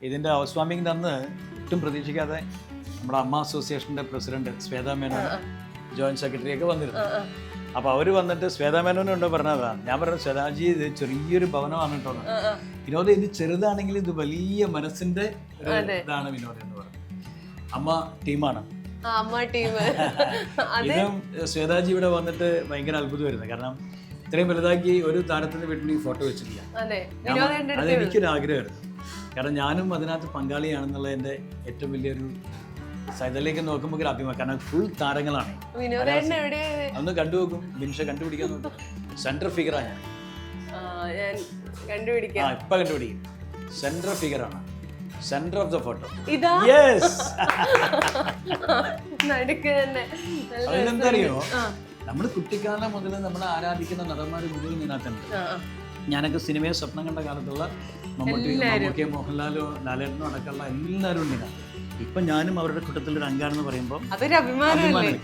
ഇതിൻ്റെ ഹൗസ് വാമിങ്ങിൻ്റെ അന്ന് ഒട്ടും പ്രതീക്ഷിക്കാതെ നമ്മുടെ അമ്മ അസോസിയേഷൻ്റെ president Shweta Menon joint secretary ഒക്കെ വന്നിരുന്നു. അപ്പോൾ അവർ വന്നിട്ട് ശ്വേതാ മേനോനുണ്ടോ പറഞ്ഞതാണ്. ഞാൻ പറഞ്ഞു ശ്വേതാജി ഇത് ചെറിയൊരു ഭവനമാണ് കേട്ടോ. വിനോദം ഇത് ചെറുതാണെങ്കിൽ ഇത് വലിയ മനസ്സിന്റെ ഇതാണ് വിനോദം എന്ന് പറഞ്ഞു. അമ്മ ടീമാണ്. ഇതും ശ്വേതാജി ഇവിടെ വന്നിട്ട് ഭയങ്കര അത്ഭുതമായിരുന്നു. കാരണം ഇത്രയും വലുതാക്കി ഒരു താരത്തിന്റെ വീട്ടിൽ ഫോട്ടോ വെച്ചിട്ടില്ല. അതെനിക്കൊരു ആഗ്രഹമായിരുന്നു. കാരണം ഞാനും അതിനകത്ത് പങ്കാളിയാണെന്നുള്ള എൻ്റെ ഏറ്റവും വലിയൊരു സൈഡിലേക്ക് നോക്കുമ്പോൾ ഒരു അഭിമാനം. കാരണം ഫുൾ താരങ്ങളാണ്. അന്ന് കണ്ടുപോകും ബിൻഷ കണ്ടുപിടിക്കാൻ നോക്കും. സെൻട്രൽ ഫിഗറാണ് ഞാൻ. ഇപ്പൊ കണ്ടുപിടിക്കും. സെൻട്രൽ ഫിഗറാണ്. Centre of the photo. അതെന്താ അറിയോ, നമ്മൾ കുട്ടിക്കാലം മുതൽ നമ്മൾ ആരാധിക്കുന്ന നടന്മാർ മുതൽ ഇതിനകത്തുണ്ട്. ഞാനൊക്കെ സിനിമയെ സ്വപ്നം കണ്ട കാലത്തുള്ള മമ്മൂട്ടി, മോഹൻലാലോ, ലാലേട്ടനോ അടക്കമുള്ള എല്ലാവരും ഉണ്ട്. ഇപ്പൊ ഞാനും അവരുടെ കൂട്ടത്തിലൊരു അംഗമാണെന്ന് പറയുമ്പോൾ അതൊരു അഭിമാനം.